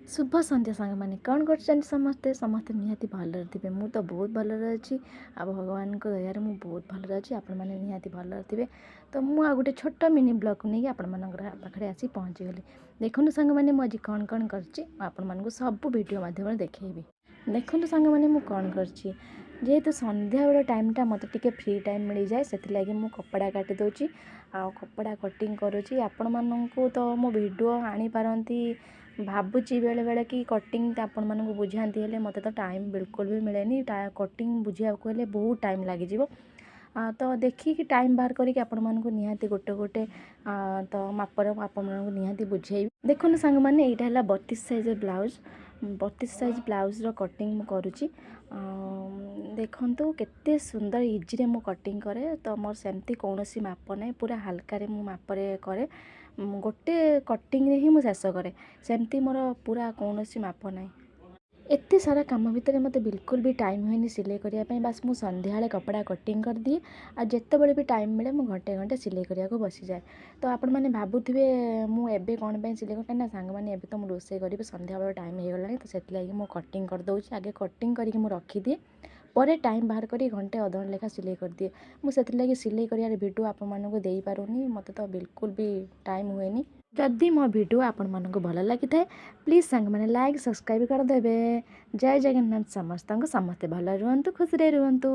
शुभ संध्या सांग मैंने कौन कर समस्ते समस्ते निहाती भलरे थे मु तो बहुत भलरे अच्छी आ भगवान दयार मु बहुत भलरे अच्छी आपण मैंने निहाती भलरे थे। तो मुझे गोटे छोट मिनी ब्लॉग को नहीं पाखे आसी पहुँचीगली। देखो सांग मैंने मुझे कौन कौन कर सब वीडियो मध्यम देखी। देखो सांग मैंने मुझे कौन कर जेहेतु संध्या बेल टाइमटा मत टे फ्री टाइम मिल जाए से लगी मु कपड़ा काटी दूची आ कपड़ा कटिंग करुँची आपण मानू तो मो वीडियो आनी पारती भावुची बेले बेले कि कटिंग आपण मानू बुझाती है मत तो टाइम बिल्कुल भी मिले कटिंग बुझा बहुत टाइम लगे। तो देखिए टाइम बाहर करके आपण मानू निहाती गोटे गोटे तो मापर आपण निहाती बुझेबी। देखो सांग मैंने यहाँ है 32 साइज ब्लाउज 32 साइज ब्लाउजर कटिंग करुँची। देखु केते सुंदर इजी रे मु कटिंग करे तो मोर सेमती कौन माप ना पूरा हल्का मु मापरे करे गोटे कटिंग रे ही मु शेष करे सेमती मोर पूरा कौन माप ना। एते सारा काम भितर मत बिल्कुल भी टाइम हुए सिलाई करने बास मु संध्या कपड़ा कटिंग कर दिए आ जिते भी टाइम मिले मु घंटे घंटे सिलाई करने को बसी जाए। तो आपण मैंने भावुवे मुझे कौन सिलाई करें सांग मैंने तो मुझे रोसे करी संध्या बेल टाइम हो गला तो से लगी मु कटिंग कर दूसरी आगे कटिंग करके मुझे रखीदिए पर टाइम बाहर कर घंटे अध घंटे लेखा सिलाई कर दिए मुझे लगी सिलाई कर वीडियो आपण मानक दे पारूनी मत तो बिल्कुल भी टाइम हुए। जदि मो वीडियो आपण मानक भल लगी था प्लीज सांग मैंने लाइक सब्सक्राइब करदे। जय जगन्नाथ समस्त समस्ते भल रुहतु खुशी रुहतु।